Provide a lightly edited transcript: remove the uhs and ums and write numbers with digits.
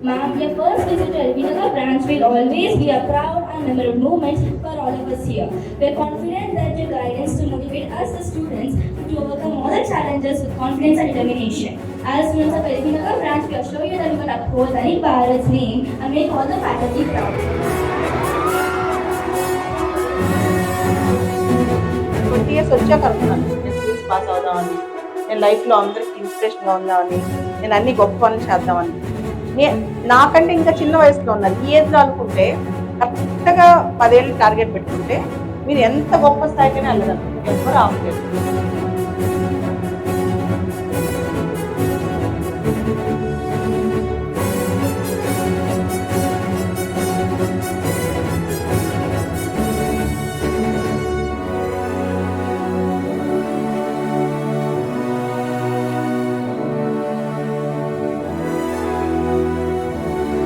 Ma'am, your first visit to Elvinagar branch will always be a proud and memorable moment for all of us here. We are confident that your guidance to motivate us, the students, to overcome all the challenges with confidence and determination. As students of Elvinagar branch, we assure you that we will uphold Dalik Bharat's name and make all the faculty proud. కొద్దిగా వచ్చాక అనుకున్నాను నేను schools pass అవుదామని, నేను లైఫ్లో అందరికి ఇన్స్పిరేషన్గా ఉందామని, నేను అన్ని గొప్ప పనులు చేద్దామని. నాకంటే ఇంకా చిన్న వయసులో ఉన్నారు. ఈ ఏజ్లో అనుకుంటే కరెక్ట్గా 10 ఏళ్ళు టార్గెట్ పెట్టుకుంటే మీరు ఎంత గొప్ప స్థాయికైనా వెళ్ళగలరు. ఎవరు ఆపలేదు.